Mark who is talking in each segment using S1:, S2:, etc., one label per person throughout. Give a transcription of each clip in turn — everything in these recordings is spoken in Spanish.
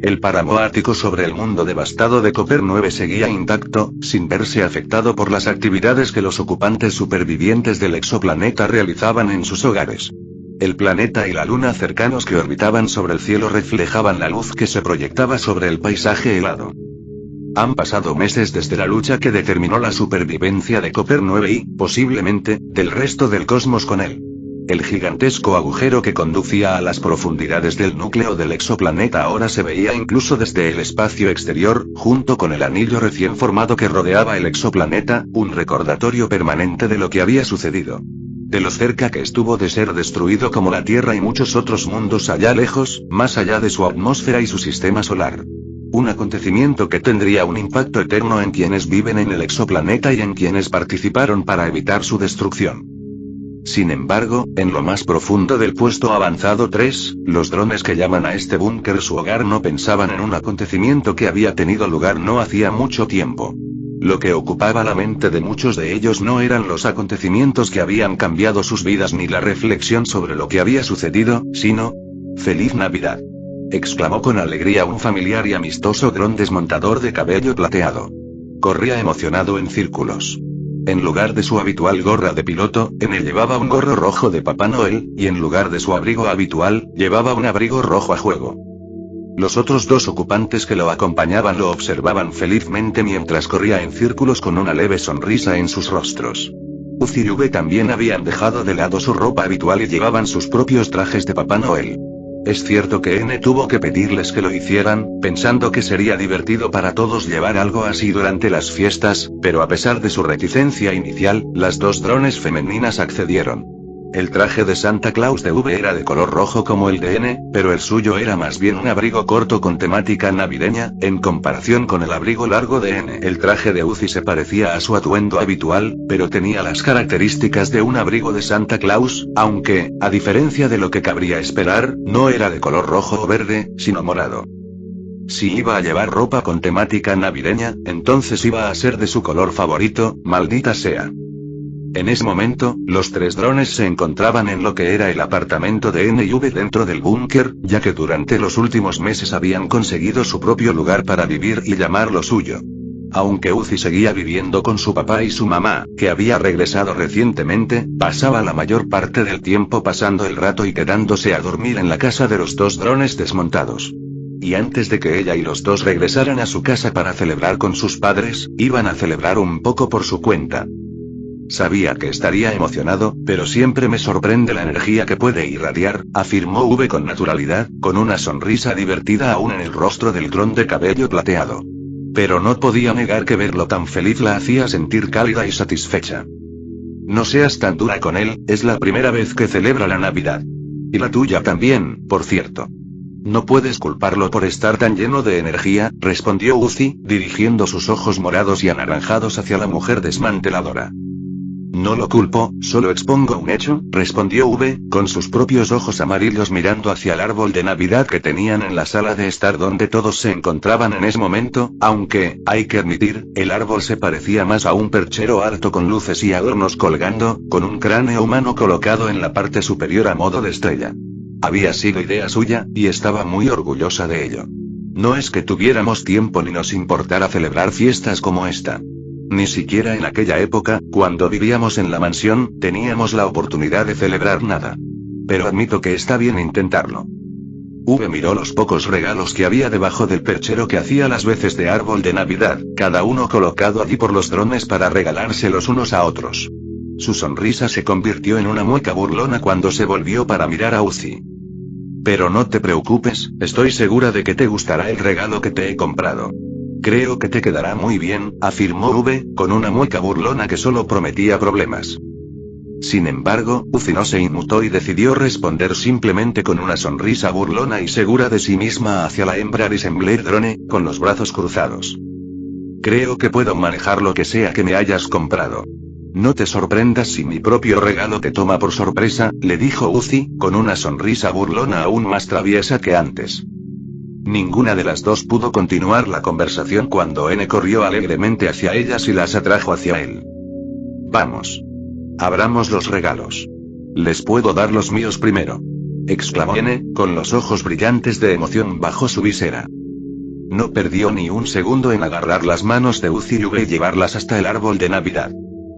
S1: El páramo ártico sobre el mundo devastado de Copper 9 seguía intacto, sin verse afectado por las actividades que los ocupantes supervivientes del exoplaneta realizaban en sus hogares. El planeta y la luna cercanos que orbitaban sobre el cielo reflejaban la luz que se proyectaba sobre el paisaje helado. Han pasado meses desde la lucha que determinó la supervivencia de Copper 9 y, posiblemente, del resto del cosmos con él. El gigantesco agujero que conducía a las profundidades del núcleo del exoplaneta ahora se veía incluso desde el espacio exterior, junto con el anillo recién formado que rodeaba el exoplaneta, un recordatorio permanente de lo que había sucedido. De lo cerca que estuvo de ser destruido como la Tierra y muchos otros mundos allá lejos, más allá de su atmósfera y su sistema solar. Un acontecimiento que tendría un impacto eterno en quienes viven en el exoplaneta y en quienes participaron para evitar su destrucción. Sin embargo, en lo más profundo del puesto avanzado 3, los drones que llaman a este búnker su hogar no pensaban en un acontecimiento que había tenido lugar no hacía mucho tiempo. Lo que ocupaba la mente de muchos de ellos no eran los acontecimientos que habían cambiado sus vidas ni la reflexión sobre lo que había sucedido, sino... ¡Feliz Navidad!, exclamó con alegría un familiar y amistoso dron desmontador de cabello plateado. Corría emocionado en círculos. En lugar de su habitual gorra de piloto, él llevaba un gorro rojo de Papá Noel, y en lugar de su abrigo habitual, llevaba un abrigo rojo a juego. Los otros dos ocupantes que lo acompañaban lo observaban felizmente mientras corría en círculos con una leve sonrisa en sus rostros. Uzi y V también habían dejado de lado su ropa habitual y llevaban sus propios trajes de Papá Noel. Es cierto que N tuvo que pedirles que lo hicieran, pensando que sería divertido para todos llevar algo así durante las fiestas, pero a pesar de su reticencia inicial, las dos drones femeninas accedieron. El traje de Santa Claus de V era de color rojo como el de N, pero el suyo era más bien un abrigo corto con temática navideña, en comparación con el abrigo largo de N. El traje de Uzi se parecía a su atuendo habitual, pero tenía las características de un abrigo de Santa Claus, aunque, a diferencia de lo que cabría esperar, no era de color rojo o verde, sino morado. Si iba a llevar ropa con temática navideña, entonces iba a ser de su color favorito, maldita sea. En ese momento, los tres drones se encontraban en lo que era el apartamento de N y V dentro del búnker, ya que durante los últimos meses habían conseguido su propio lugar para vivir y llamarlo suyo. Aunque Uzi seguía viviendo con su papá y su mamá, que había regresado recientemente, pasaba la mayor parte del tiempo pasando el rato y quedándose a dormir en la casa de los dos drones desmontados. Y antes de que ella y los dos regresaran a su casa para celebrar con sus padres, iban a celebrar un poco por su cuenta. Sabía que estaría emocionado, pero siempre me sorprende la energía que puede irradiar, afirmó V con naturalidad, con una sonrisa divertida aún en el rostro del dron de cabello plateado. Pero no podía negar que verlo tan feliz la hacía sentir cálida y satisfecha. No seas tan dura con él, es la primera vez que celebra la Navidad. Y la tuya también, por cierto. No puedes culparlo por estar tan lleno de energía, respondió Uzi, dirigiendo sus ojos morados y anaranjados hacia la mujer desmanteladora. No lo culpo, solo expongo un hecho, respondió V, con sus propios ojos amarillos mirando hacia el árbol de Navidad que tenían en la sala de estar donde todos se encontraban en ese momento, aunque, hay que admitir, el árbol se parecía más a un perchero harto con luces y adornos colgando, con un cráneo humano colocado en la parte superior a modo de estrella. Había sido idea suya, y estaba muy orgullosa de ello. No es que tuviéramos tiempo ni nos importara celebrar fiestas como esta. Ni siquiera en aquella época, cuando vivíamos en la mansión, teníamos la oportunidad de celebrar nada. Pero admito que está bien intentarlo. V miró los pocos regalos que había debajo del perchero que hacía las veces de árbol de Navidad, cada uno colocado allí por los drones para regalárselos unos a otros. Su sonrisa se convirtió en una mueca burlona cuando se volvió para mirar a Uzi. Pero no te preocupes, estoy segura de que te gustará el regalo que te he comprado. Creo que te quedará muy bien, afirmó V, con una mueca burlona que solo prometía problemas. Sin embargo, Uzi no se inmutó y decidió responder simplemente con una sonrisa burlona y segura de sí misma hacia la hembra Disembler Drone, con los brazos cruzados. Creo que puedo manejar lo que sea que me hayas comprado. No te sorprendas si mi propio regalo te toma por sorpresa, le dijo Uzi, con una sonrisa burlona aún más traviesa que antes. Ninguna de las dos pudo continuar la conversación cuando N corrió alegremente hacia ellas y las atrajo hacia él. Vamos. Abramos los regalos. Les puedo dar los míos primero, exclamó N, con los ojos brillantes de emoción bajo su visera. No perdió ni un segundo en agarrar las manos de Uzi y Ube y llevarlas hasta el árbol de Navidad.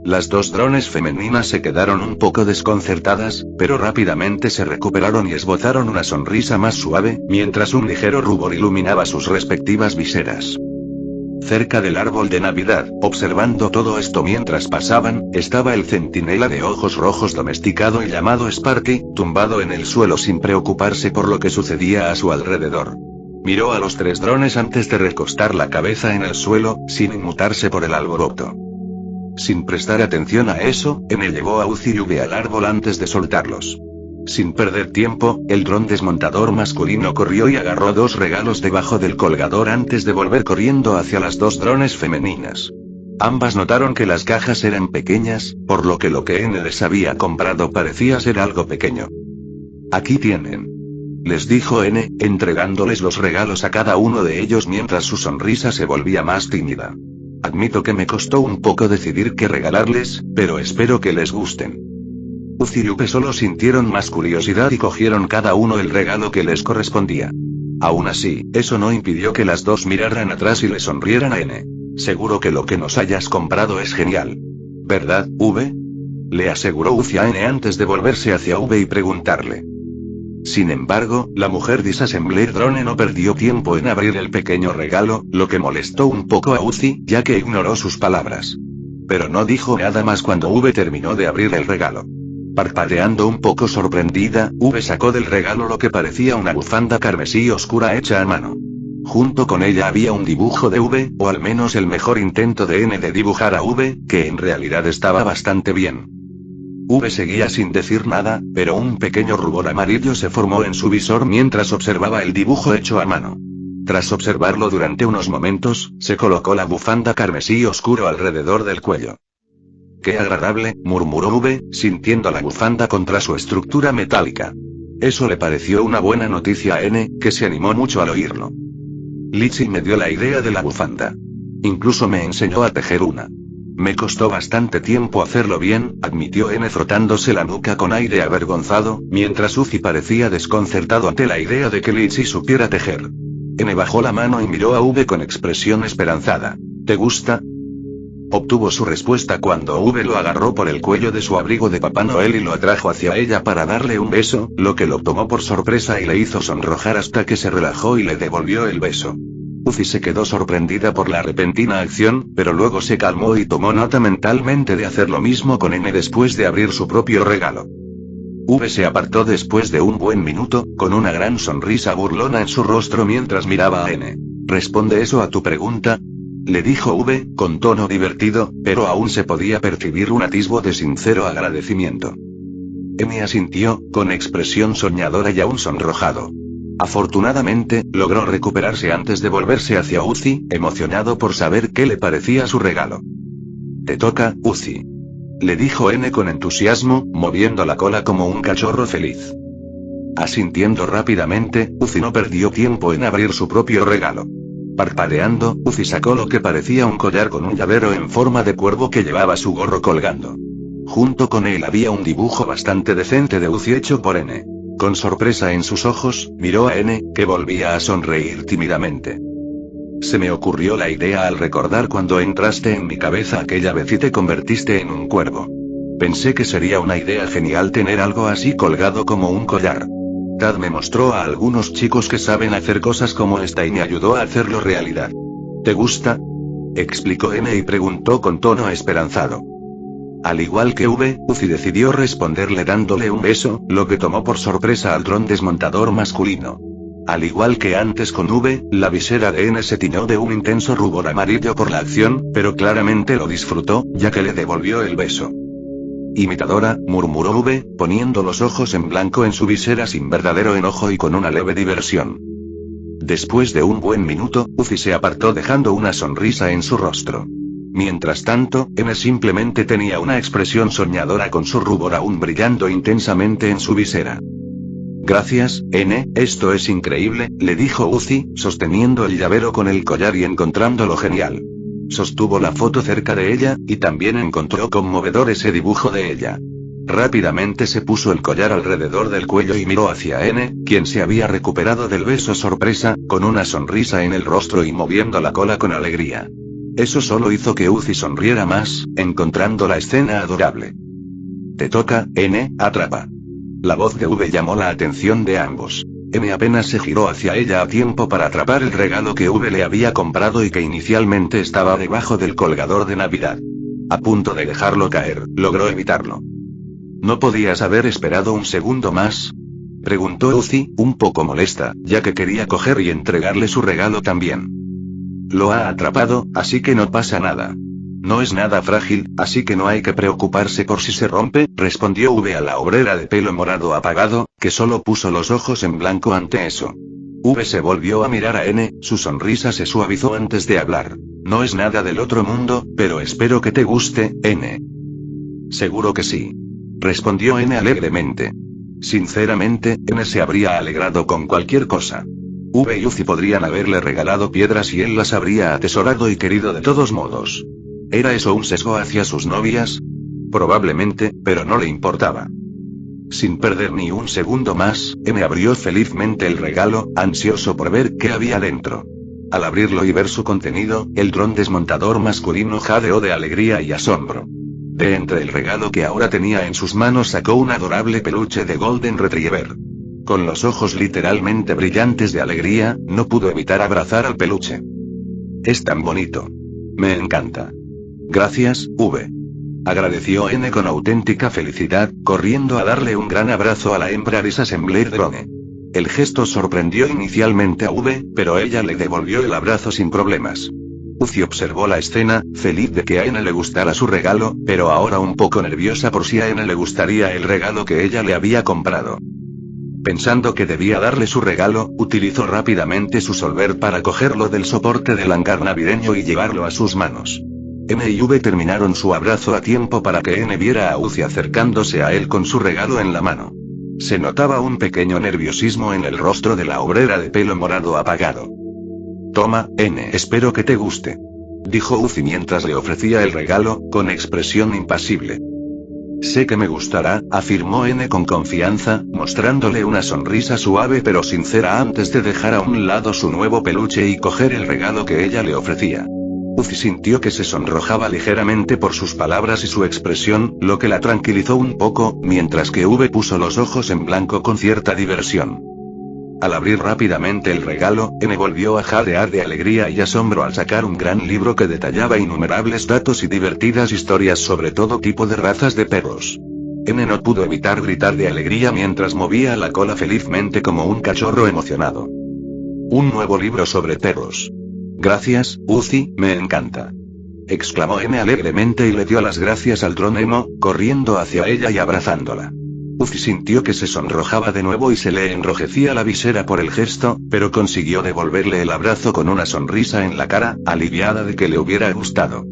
S1: Las dos drones femeninas se quedaron un poco desconcertadas, pero rápidamente se recuperaron y esbozaron una sonrisa más suave, mientras un ligero rubor iluminaba sus respectivas viseras. Cerca del árbol de Navidad, observando todo esto mientras pasaban, estaba el centinela de ojos rojos domesticado y llamado Sparky, tumbado en el suelo sin preocuparse por lo que sucedía a su alrededor. Miró a los tres drones antes de recostar la cabeza en el suelo, sin inmutarse por el alboroto. Sin prestar atención a eso, N llevó a Uzi y Ube al árbol antes de soltarlos. Sin perder tiempo, el dron desmontador masculino corrió y agarró dos regalos debajo del colgador antes de volver corriendo hacia las dos drones femeninas. Ambas notaron que las cajas eran pequeñas, por lo que N les había comprado parecía ser algo pequeño. Aquí tienen. Les dijo N, entregándoles los regalos a cada uno de ellos mientras su sonrisa se volvía más tímida. Admito que me costó un poco decidir qué regalarles, pero espero que les gusten. Uzi y Ube solo sintieron más curiosidad y cogieron cada uno el regalo que les correspondía. Aún así, eso no impidió que las dos miraran atrás y le sonrieran a N. Seguro que lo que nos hayas comprado es genial. ¿Verdad, Ube? Le aseguró Uzi a N antes de volverse hacia Ube y preguntarle. Sin embargo, la mujer Disassembler Drone no perdió tiempo en abrir el pequeño regalo, lo que molestó un poco a Uzi, ya que ignoró sus palabras. Pero no dijo nada más cuando Ube terminó de abrir el regalo. Parpadeando un poco sorprendida, Ube sacó del regalo lo que parecía una bufanda carmesí oscura hecha a mano. Junto con ella había un dibujo de Ube, o al menos el mejor intento de N de dibujar a Ube, que en realidad estaba bastante bien. Ube seguía sin decir nada, pero un pequeño rubor amarillo se formó en su visor mientras observaba el dibujo hecho a mano. Tras observarlo durante unos momentos, se colocó la bufanda carmesí oscuro alrededor del cuello. «Qué agradable», murmuró Ube, sintiendo la bufanda contra su estructura metálica. Eso le pareció una buena noticia a N, que se animó mucho al oírlo. Litchi me dio la idea de la bufanda. Incluso me enseñó a tejer una. Me costó bastante tiempo hacerlo bien, admitió N frotándose la nuca con aire avergonzado, mientras Uzi parecía desconcertado ante la idea de que Litchi supiera tejer. N bajó la mano y miró a Ube con expresión esperanzada. ¿Te gusta? Obtuvo su respuesta cuando Ube lo agarró por el cuello de su abrigo de Papá Noel y lo atrajo hacia ella para darle un beso, lo que lo tomó por sorpresa y le hizo sonrojar hasta que se relajó y le devolvió el beso. Uzi se quedó sorprendida por la repentina acción, pero luego se calmó y tomó nota mentalmente de hacer lo mismo con N después de abrir su propio regalo. Ube se apartó después de un buen minuto, con una gran sonrisa burlona en su rostro mientras miraba a N. ¿Responde eso a tu pregunta?, le dijo Ube, con tono divertido, pero aún se podía percibir un atisbo de sincero agradecimiento. N asintió, con expresión soñadora y aún sonrojado. Afortunadamente, logró recuperarse antes de volverse hacia Uzi, emocionado por saber qué le parecía su regalo. «Te toca, Uzi», le dijo N con entusiasmo, moviendo la cola como un cachorro feliz. Asintiendo rápidamente, Uzi no perdió tiempo en abrir su propio regalo. Parpadeando, Uzi sacó lo que parecía un collar con un llavero en forma de cuervo que llevaba su gorro colgando. Junto con él había un dibujo bastante decente de Uzi hecho por N. Con sorpresa en sus ojos, miró a N, que volvía a sonreír tímidamente. Se me ocurrió la idea al recordar cuando entraste en mi cabeza aquella vez y te convertiste en un cuervo. Pensé que sería una idea genial tener algo así colgado como un collar. Tad me mostró a algunos chicos que saben hacer cosas como esta y me ayudó a hacerlo realidad. ¿Te gusta?, explicó N y preguntó con tono esperanzado. Al igual que V, Uzi decidió responderle dándole un beso, lo que tomó por sorpresa al dron desmontador masculino. Al igual que antes con V, la visera de N se tiñó de un intenso rubor amarillo por la acción, pero claramente lo disfrutó, ya que le devolvió el beso. Imitadora, murmuró V, poniendo los ojos en blanco en su visera sin verdadero enojo y con una leve diversión. Después de un buen minuto, Uzi se apartó dejando una sonrisa en su rostro. Mientras tanto, N simplemente tenía una expresión soñadora con su rubor aún brillando intensamente en su visera. Gracias, N, esto es increíble, le dijo Uzi, sosteniendo el llavero con el collar y encontrándolo genial. Sostuvo la foto cerca de ella, y también encontró conmovedor ese dibujo de ella. rápidamente se puso el collar alrededor del cuello y miró hacia N, quien se había recuperado del beso sorpresa, con una sonrisa en el rostro y moviendo la cola con alegría. Eso solo hizo que Uzi sonriera más, encontrando la escena adorable. Te toca, N, atrapa. La voz de V llamó la atención de ambos. N apenas se giró hacia ella a tiempo para atrapar el regalo que V le había comprado y que inicialmente estaba debajo del colgador de Navidad. A punto de dejarlo caer, logró evitarlo. ¿No podías haber esperado un segundo más?, preguntó Uzi, un poco molesta, ya que quería coger y entregarle su regalo también. Lo ha atrapado, así que no pasa nada. No es nada frágil, así que no hay que preocuparse por si se rompe, respondió V a la obrera de pelo morado apagado, que solo puso los ojos en blanco ante eso. V se volvió a mirar a N, su sonrisa se suavizó antes de hablar. No es nada del otro mundo, pero espero que te guste, N. Seguro que sí, respondió N alegremente. Sinceramente, N se habría alegrado con cualquier cosa. V y Uzi podrían haberle regalado piedras y él las habría atesorado y querido de todos modos. ¿Era eso un sesgo hacia sus novias? Probablemente, pero no le importaba. Sin perder ni un segundo más, N abrió felizmente el regalo, ansioso por ver qué había dentro. Al abrirlo y ver su contenido, el dron desmontador masculino jadeó de alegría y asombro. De entre el regalo que ahora tenía en sus manos sacó un adorable peluche de Golden Retriever. Con los ojos literalmente brillantes de alegría, no pudo evitar abrazar al peluche. Es tan bonito. Me encanta. Gracias, V. Agradeció N con auténtica felicidad, corriendo a darle un gran abrazo a la hembra Disassembled Drone. El gesto sorprendió inicialmente a V, pero ella le devolvió el abrazo sin problemas. Uzi observó la escena, feliz de que a N le gustara su regalo, pero ahora un poco nerviosa por si a N le gustaría el regalo que ella le había comprado. Pensando que debía darle su regalo, utilizó rápidamente su solver para cogerlo del soporte del hangar navideño y llevarlo a sus manos. N y V terminaron su abrazo a tiempo para que N viera a Uzi acercándose a él con su regalo en la mano. Se notaba un pequeño nerviosismo en el rostro de la obrera de pelo morado apagado. Toma, N, espero que te guste, dijo Uzi mientras le ofrecía el regalo, con expresión impasible. Sé que me gustará, afirmó N con confianza, mostrándole una sonrisa suave pero sincera antes de dejar a un lado su nuevo peluche y coger el regalo que ella le ofrecía. Uzi sintió que se sonrojaba ligeramente por sus palabras y su expresión, lo que la tranquilizó un poco, mientras que V puso los ojos en blanco con cierta diversión. Al abrir rápidamente el regalo, N volvió a jadear de alegría y asombro al sacar un gran libro que detallaba innumerables datos y divertidas historias sobre todo tipo de razas de perros. N no pudo evitar gritar de alegría mientras movía la cola felizmente como un cachorro emocionado. Un nuevo libro sobre perros. Gracias, Uzi, me encanta, exclamó N alegremente y le dio las gracias al dron emo, corriendo hacia ella y abrazándola. Uzi sintió que se sonrojaba de nuevo y se le enrojecía la visera por el gesto, pero consiguió devolverle el abrazo con una sonrisa en la cara, aliviada de que le hubiera gustado.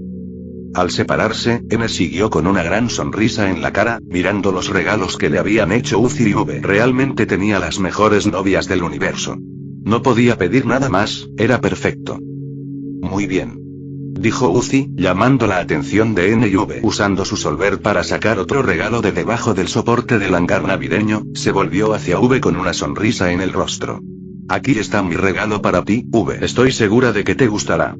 S1: Al separarse, N siguió con una gran sonrisa en la cara, mirando los regalos que le habían hecho Uzi y V. Realmente tenía las mejores novias del universo. No podía pedir nada más, era perfecto. Muy bien, dijo Uzi, llamando la atención de N y V. Usando su solver para sacar otro regalo de debajo del soporte del hangar navideño, se volvió hacia V con una sonrisa en el rostro. Aquí está mi regalo para ti, V. Estoy segura de que te gustará.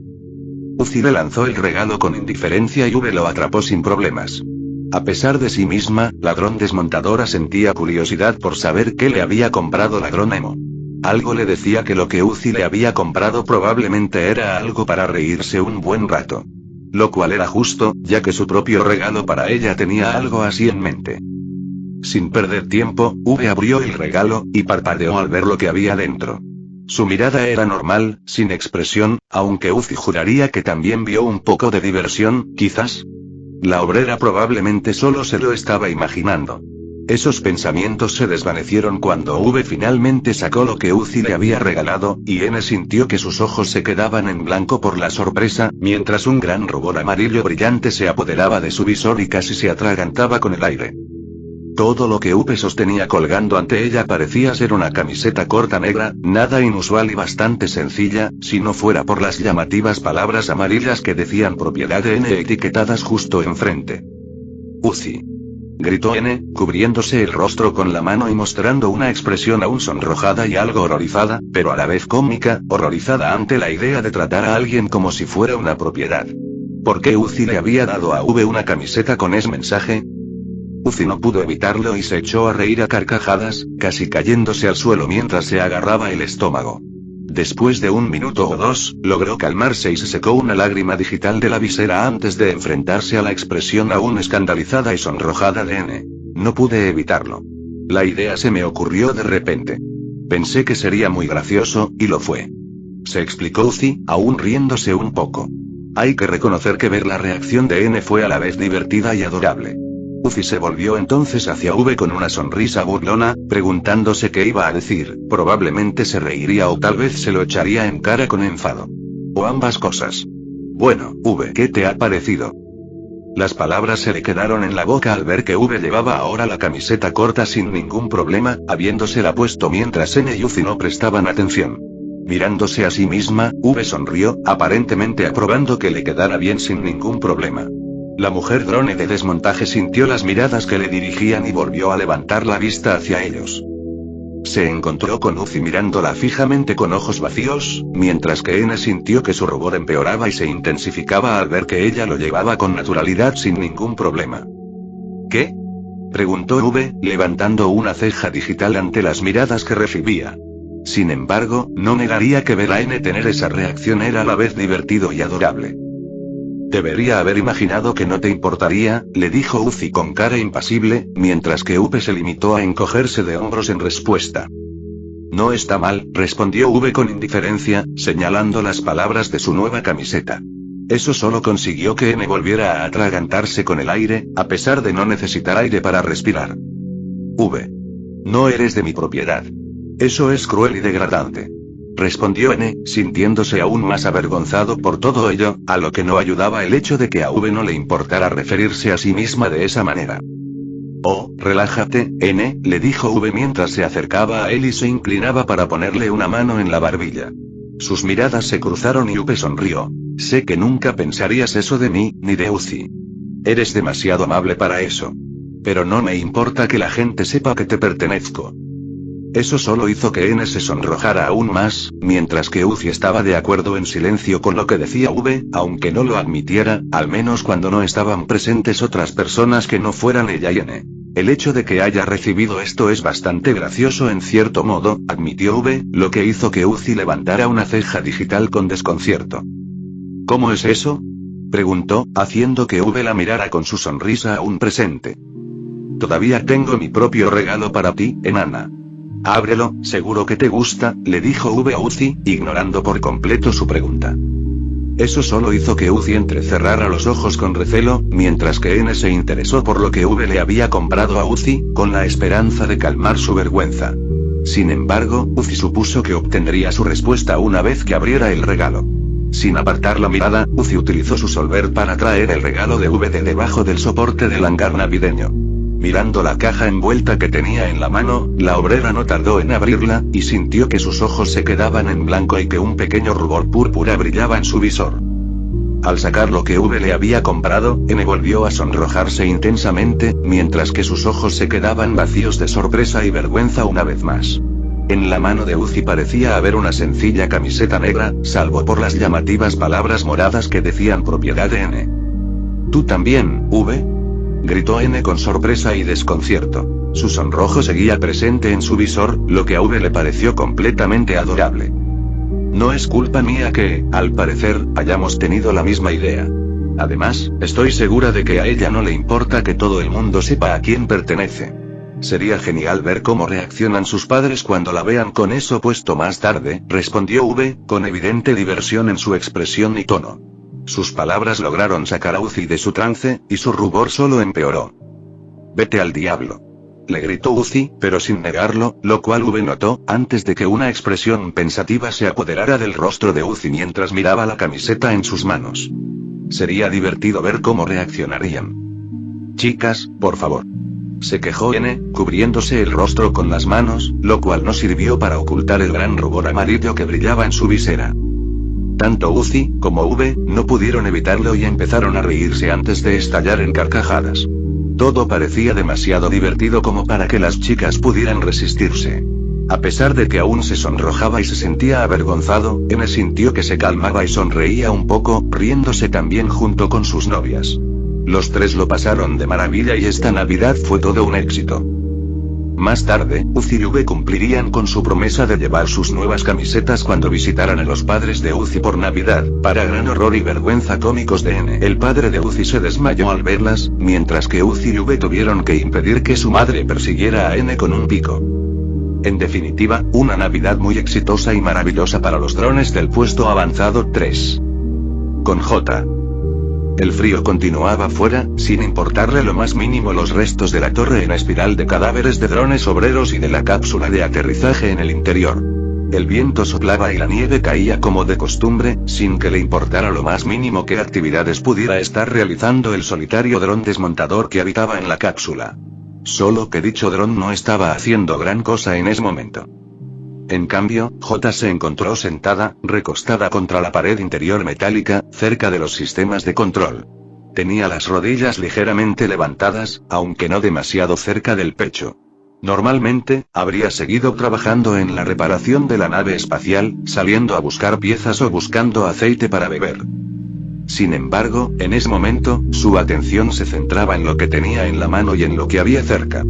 S1: Uzi le lanzó el regalo con indiferencia y V lo atrapó sin problemas. A pesar de sí misma, la dron desmontadora sentía curiosidad por saber qué le había comprado la dron emo. Algo le decía que lo que Uzi le había comprado probablemente era algo para reírse un buen rato. Lo cual era justo, ya que su propio regalo para ella tenía algo así en mente. Sin perder tiempo, V abrió el regalo, y parpadeó al ver lo que había dentro. Su mirada era normal, sin expresión, aunque Uzi juraría que también vio un poco de diversión, quizás. La obrera probablemente solo se lo estaba imaginando. Esos pensamientos se desvanecieron cuando V finalmente sacó lo que Uzi le había regalado, y N sintió que sus ojos se quedaban en blanco por la sorpresa, mientras un gran rubor amarillo brillante se apoderaba de su visor y casi se atragantaba con el aire. Todo lo que V sostenía colgando ante ella parecía ser una camiseta corta negra, nada inusual y bastante sencilla, si no fuera por las llamativas palabras amarillas que decían propiedad de N etiquetadas justo enfrente. Uzi. gritó N, cubriéndose el rostro con la mano y mostrando una expresión aún sonrojada y algo horrorizada, pero a la vez cómica, horrorizada ante la idea de tratar a alguien como si fuera una propiedad. ¿Por qué Uzi le había dado a V una camiseta con ese mensaje? Uzi no pudo evitarlo y se echó a reír a carcajadas, casi cayéndose al suelo mientras se agarraba el estómago. Después de 1 minuto o 2, logró calmarse y se secó una lágrima digital de la visera antes de enfrentarse a la expresión aún escandalizada y sonrojada de N. No pude evitarlo. La idea se me ocurrió de repente. Pensé que sería muy gracioso, y lo fue. Se explicó Uzi, aún riéndose un poco. Hay que reconocer que ver la reacción de N fue a la vez divertida y adorable. Uzi se volvió entonces hacia V con una sonrisa burlona, preguntándose qué iba a decir. Probablemente se reiría o tal vez se lo echaría en cara con enfado. O ambas cosas. Bueno, V, ¿qué te ha parecido? Las palabras se le quedaron en la boca al ver que V llevaba ahora la camiseta corta sin ningún problema, habiéndosela puesto mientras N y Uzi no prestaban atención. Mirándose a sí misma, V sonrió, aparentemente aprobando que le quedara bien sin ningún problema. La mujer drone de desmontaje sintió las miradas que le dirigían y volvió a levantar la vista hacia ellos. Se encontró con Uzi mirándola fijamente con ojos vacíos, mientras que N sintió que su rubor empeoraba y se intensificaba al ver que ella lo llevaba con naturalidad sin ningún problema. ¿Qué? Preguntó V, levantando una ceja digital ante las miradas que recibía. Sin embargo, no negaría que ver a N tener esa reacción era a la vez divertido y adorable. Debería haber imaginado que no te importaría, le dijo Uzi con cara impasible, mientras que V se limitó a encogerse de hombros en respuesta. No está mal, respondió V con indiferencia, señalando las palabras de su nueva camiseta. Eso solo consiguió que N volviera a atragantarse con el aire, a pesar de no necesitar aire para respirar. V. No eres de mi propiedad. Eso es cruel y degradante. Respondió N, sintiéndose aún más avergonzado por todo ello, a lo que no ayudaba el hecho de que a V no le importara referirse a sí misma de esa manera. Oh, relájate, N, le dijo V mientras se acercaba a él y se inclinaba para ponerle una mano en la barbilla. Sus miradas se cruzaron y V sonrió. Sé que nunca pensarías eso de mí, ni de Uzi. Eres demasiado amable para eso. Pero no me importa que la gente sepa que te pertenezco. Eso solo hizo que N se sonrojara aún más, mientras que Uzi estaba de acuerdo en silencio con lo que decía V, aunque no lo admitiera, al menos cuando no estaban presentes otras personas que no fueran ella y N. El hecho de que haya recibido esto es bastante gracioso en cierto modo, admitió V, lo que hizo que Uzi levantara una ceja digital con desconcierto. ¿Cómo es eso? Preguntó, haciendo que V la mirara con su sonrisa aún presente. Todavía tengo mi propio regalo para ti, enana. Ábrelo, seguro que te gusta, le dijo V a Uzi, ignorando por completo su pregunta. Eso solo hizo que Uzi entrecerrara los ojos con recelo, mientras que N se interesó por lo que V le había comprado a Uzi, con la esperanza de calmar su vergüenza. Sin embargo, Uzi supuso que obtendría su respuesta una vez que abriera el regalo. Sin apartar la mirada, Uzi utilizó su solver para traer el regalo de V de debajo del soporte del hangar navideño. Mirando la caja envuelta que tenía en la mano, la obrera no tardó en abrirla, y sintió que sus ojos se quedaban en blanco y que un pequeño rubor púrpura brillaba en su visor. Al sacar lo que V le había comprado, N volvió a sonrojarse intensamente, mientras que sus ojos se quedaban vacíos de sorpresa y vergüenza una vez más. En la mano de Uzi parecía haber una sencilla camiseta negra, salvo por las llamativas palabras moradas que decían propiedad de N. ¿Tú también, V? Gritó N con sorpresa y desconcierto. Su sonrojo seguía presente en su visor, lo que a V le pareció completamente adorable. No es culpa mía que, al parecer, hayamos tenido la misma idea. Además, estoy segura de que a ella no le importa que todo el mundo sepa a quién pertenece. Sería genial ver cómo reaccionan sus padres cuando la vean con eso puesto más tarde, respondió V, con evidente diversión en su expresión y tono. Sus palabras lograron sacar a Uzi de su trance, y su rubor solo empeoró. Vete al diablo. Le gritó Uzi, pero sin negarlo, lo cual V notó, antes de que una expresión pensativa se apoderara del rostro de Uzi mientras miraba la camiseta en sus manos. Sería divertido ver cómo reaccionarían. Chicas, por favor. Se quejó N, cubriéndose el rostro con las manos, lo cual no sirvió para ocultar el gran rubor amarillo que brillaba en su visera. Tanto Uzi, como V, no pudieron evitarlo y empezaron a reírse antes de estallar en carcajadas. Todo parecía demasiado divertido como para que las chicas pudieran resistirse. A pesar de que aún se sonrojaba y se sentía avergonzado, N sintió que se calmaba y sonreía un poco, riéndose también junto con sus novias. Los tres lo pasaron de maravilla y esta Navidad fue todo un éxito. Más tarde, Uzi y Ube cumplirían con su promesa de llevar sus nuevas camisetas cuando visitaran a los padres de Uzi por Navidad, para gran horror y vergüenza cómicos de N. El padre de Uzi se desmayó al verlas, mientras que Uzi y Ube tuvieron que impedir que su madre persiguiera a N con un pico. En definitiva, una Navidad muy exitosa y maravillosa para los drones del puesto avanzado 3. Con J. El frío continuaba fuera, sin importarle lo más mínimo los restos de la torre en espiral de cadáveres de drones obreros y de la cápsula de aterrizaje en el interior. El viento soplaba y la nieve caía como de costumbre, sin que le importara lo más mínimo qué actividades pudiera estar realizando el solitario dron desmontador que habitaba en la cápsula. Solo que dicho dron no estaba haciendo gran cosa en ese momento. En cambio, J se encontró sentada, recostada contra la pared interior metálica, cerca de los sistemas de control. Tenía las rodillas ligeramente levantadas, aunque no demasiado cerca del pecho. Normalmente, habría seguido trabajando en la reparación de la nave espacial, saliendo a buscar piezas o buscando aceite para beber. Sin embargo, en ese momento, su atención se centraba en lo que tenía en la mano y en lo que había cerca.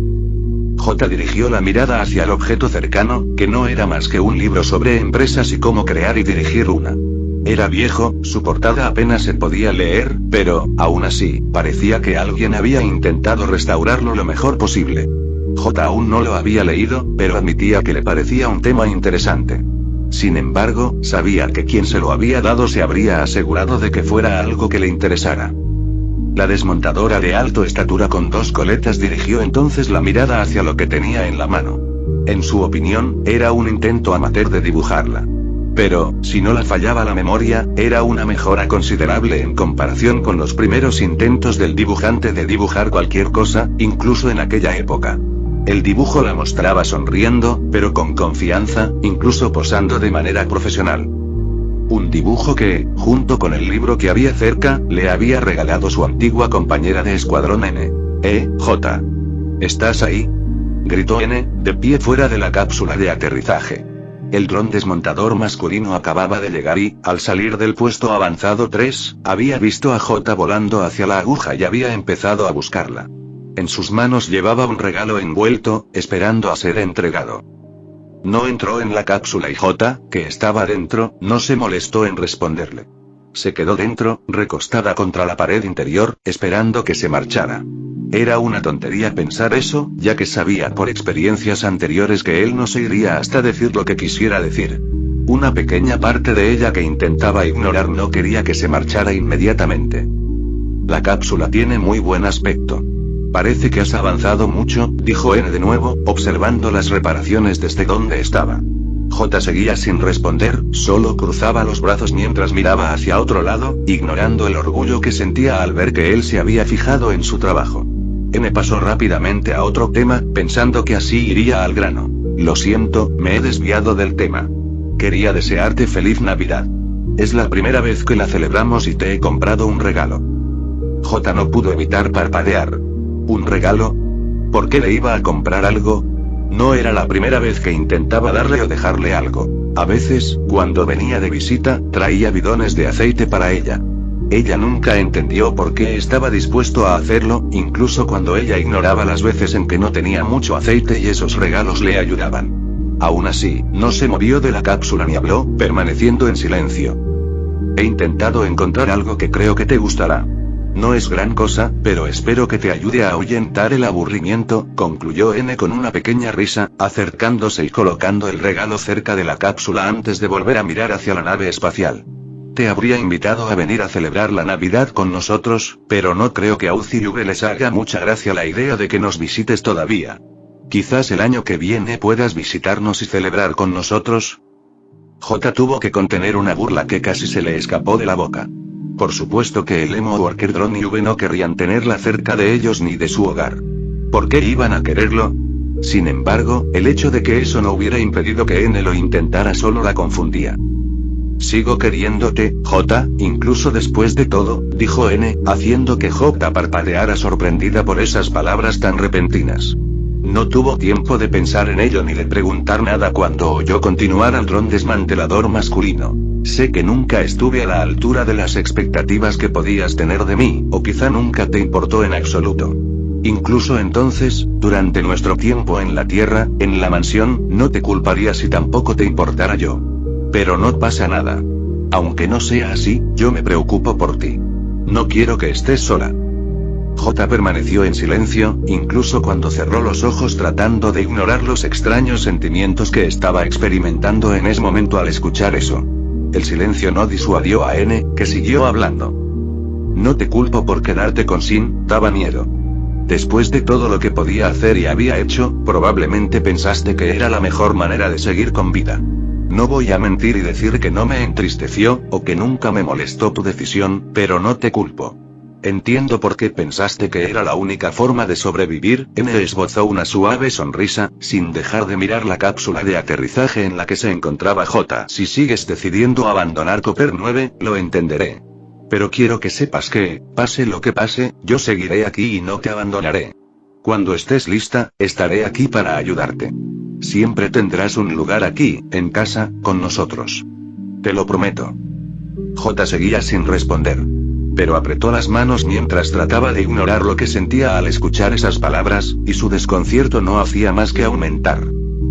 S1: J dirigió la mirada hacia el objeto cercano, que no era más que un libro sobre empresas y cómo crear y dirigir una. Era viejo, su portada apenas se podía leer, pero, aún así, parecía que alguien había intentado restaurarlo lo mejor posible. J aún no lo había leído, pero admitía que le parecía un tema interesante. Sin embargo, sabía que quien se lo había dado se habría asegurado de que fuera algo que le interesara. La desmontadora de alta estatura con 2 coletas dirigió entonces la mirada hacia lo que tenía en la mano. En su opinión, era un intento amateur de dibujarla. Pero, si no la fallaba la memoria, era una mejora considerable en comparación con los primeros intentos del dibujante de dibujar cualquier cosa, incluso en aquella época. El dibujo la mostraba sonriendo, pero con confianza, incluso posando de manera profesional. Un dibujo que, junto con el libro que había cerca, le había regalado su antigua compañera de escuadrón N. J. ¿Estás ahí?, gritó N, de pie fuera de la cápsula de aterrizaje. El dron desmontador masculino acababa de llegar y, al salir del puesto avanzado 3, había visto a J volando hacia la aguja y había empezado a buscarla. En sus manos llevaba un regalo envuelto, esperando a ser entregado. No entró en la cápsula y J, que estaba dentro, no se molestó en responderle. Se quedó dentro, recostada contra la pared interior, esperando que se marchara. Era una tontería pensar eso, ya que sabía por experiencias anteriores que él no se iría hasta decir lo que quisiera decir. Una pequeña parte de ella que intentaba ignorar no quería que se marchara inmediatamente. La cápsula tiene muy buen aspecto. Parece que has avanzado mucho, dijo N de nuevo, observando las reparaciones desde donde estaba. J seguía sin responder, solo cruzaba los brazos mientras miraba hacia otro lado, ignorando el orgullo que sentía al ver que él se había fijado en su trabajo. N pasó rápidamente a otro tema, pensando que así iría al grano. Lo siento, me he desviado del tema. Quería desearte feliz Navidad. Es la primera vez que la celebramos y te he comprado un regalo. J no pudo evitar parpadear. ¿Un regalo? ¿Por qué le iba a comprar algo? No era la primera vez que intentaba darle o dejarle algo. A veces, cuando venía de visita, traía bidones de aceite para ella. Ella nunca entendió por qué estaba dispuesto a hacerlo, incluso cuando ella ignoraba las veces en que no tenía mucho aceite y esos regalos le ayudaban. Aún así, no se movió de la cápsula ni habló, permaneciendo en silencio. He intentado encontrar algo que creo que te gustará. No es gran cosa, pero espero que te ayude a ahuyentar el aburrimiento, concluyó N con una pequeña risa, acercándose y colocando el regalo cerca de la cápsula antes de volver a mirar hacia la nave espacial. Te habría invitado a venir a celebrar la Navidad con nosotros, pero no creo que a Uzi y Ube les haga mucha gracia la idea de que nos visites todavía. Quizás el año que viene puedas visitarnos y celebrar con nosotros. J tuvo que contener una burla que casi se le escapó de la boca. Por supuesto que el Emo Worker Drone y Ube no querrían tenerla cerca de ellos ni de su hogar. ¿Por qué iban a quererlo? Sin embargo, el hecho de que eso no hubiera impedido que N lo intentara solo la confundía. Sigo queriéndote, J, incluso después de todo, dijo N, haciendo que J parpadeara sorprendida por esas palabras tan repentinas. No tuvo tiempo de pensar en ello ni de preguntar nada cuando oyó continuar al dron desmantelador masculino. Sé que nunca estuve a la altura de las expectativas que podías tener de mí, o quizá nunca te importó en absoluto. Incluso entonces, durante nuestro tiempo en la Tierra, en la mansión, no te culparía si tampoco te importara yo. Pero no pasa nada. Aunque no sea así, yo me preocupo por ti. No quiero que estés sola. J permaneció en silencio, incluso cuando cerró los ojos tratando de ignorar los extraños sentimientos que estaba experimentando en ese momento al escuchar eso. El silencio no disuadió a N, que siguió hablando. No te culpo por quedarte con Sin, daba miedo. Después de todo lo que podía hacer y había hecho, probablemente pensaste que era la mejor manera de seguir con vida. No voy a mentir y decir que no me entristeció, o que nunca me molestó tu decisión, pero no te culpo. Entiendo por qué pensaste que era la única forma de sobrevivir. N esbozó una suave sonrisa, sin dejar de mirar la cápsula de aterrizaje en la que se encontraba J. Si sigues decidiendo abandonar Cooper 9, lo entenderé. Pero quiero que sepas que, pase lo que pase, yo seguiré aquí y no te abandonaré. Cuando estés lista, estaré aquí para ayudarte. Siempre tendrás un lugar aquí, en casa, con nosotros. Te lo prometo. J seguía sin responder. Pero apretó las manos mientras trataba de ignorar lo que sentía al escuchar esas palabras, y su desconcierto no hacía más que aumentar.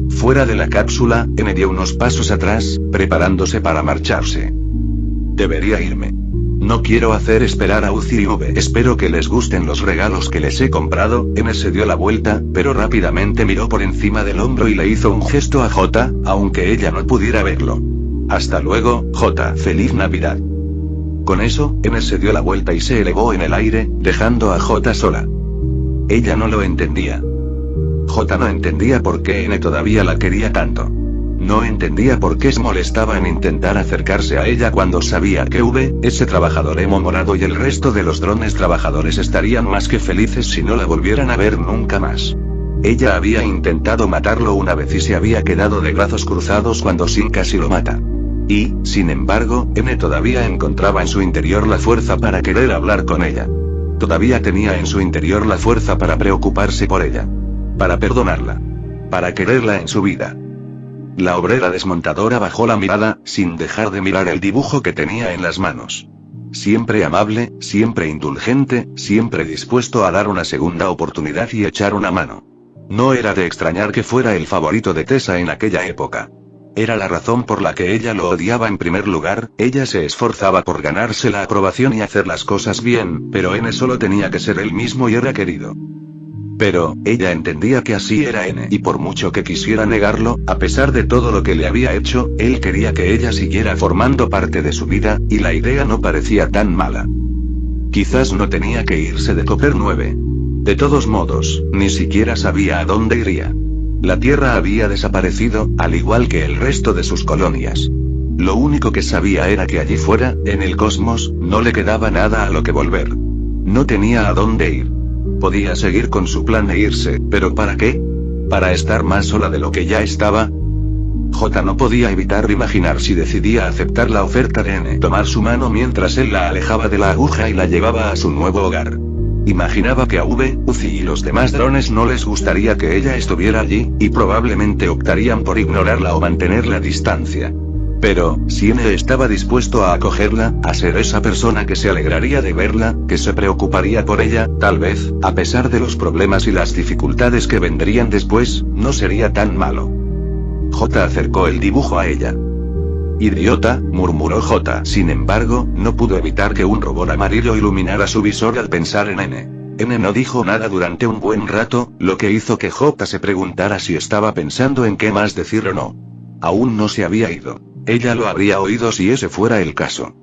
S1: Fuera de la cápsula, N dio unos pasos atrás, preparándose para marcharse. Debería irme. No quiero hacer esperar a Uzi y V. Espero que les gusten los regalos que les he comprado. N se dio la vuelta, pero rápidamente miró por encima del hombro y le hizo un gesto a J, aunque ella no pudiera verlo. Hasta luego, J. Feliz Navidad. Con eso, N se dio la vuelta y se elevó en el aire, dejando a J sola. Ella no lo entendía. J no entendía por qué N todavía la quería tanto. No entendía por qué se molestaba en intentar acercarse a ella cuando sabía que V, ese trabajador emo morado y el resto de los drones trabajadores estarían más que felices si no la volvieran a ver nunca más. Ella había intentado matarlo una vez y se había quedado de brazos cruzados cuando Sin casi lo mata. Y, sin embargo, N todavía encontraba en su interior la fuerza para querer hablar con ella. Todavía tenía en su interior la fuerza para preocuparse por ella. Para perdonarla. Para quererla en su vida. La obrera desmontadora bajó la mirada, sin dejar de mirar el dibujo que tenía en las manos. Siempre amable, siempre indulgente, siempre dispuesto a dar una segunda oportunidad y echar una mano. No era de extrañar que fuera el favorito de Tessa en aquella época. Era la razón por la que ella lo odiaba en primer lugar. Ella se esforzaba por ganarse la aprobación y hacer las cosas bien, pero N solo tenía que ser él mismo y era querido. Pero, ella entendía que así era N, y por mucho que quisiera negarlo, a pesar de todo lo que le había hecho, él quería que ella siguiera formando parte de su vida, y la idea no parecía tan mala. Quizás no tenía que irse de Cooper 9. De todos modos, ni siquiera sabía a dónde iría. La Tierra había desaparecido, al igual que el resto de sus colonias. Lo único que sabía era que allí fuera, en el cosmos, no le quedaba nada a lo que volver. No tenía a dónde ir. Podía seguir con su plan e irse, pero ¿para qué? ¿Para estar más sola de lo que ya estaba? J no podía evitar imaginar si decidía aceptar la oferta de N, tomar su mano mientras él la alejaba de la aguja y la llevaba a su nuevo hogar. Imaginaba que a V, Uzi y los demás drones no les gustaría que ella estuviera allí, y probablemente optarían por ignorarla o mantener la distancia. Pero, si N estaba dispuesto a acogerla, a ser esa persona que se alegraría de verla, que se preocuparía por ella, tal vez, a pesar de los problemas y las dificultades que vendrían después, no sería tan malo. J acercó el dibujo a ella. Idiota, murmuró J. Sin embargo, no pudo evitar que un rubor amarillo iluminara su visor al pensar en N. N no dijo nada durante un buen rato, lo que hizo que J se preguntara si estaba pensando en qué más decir o no. Aún no se había ido. Ella lo habría oído si ese fuera el caso.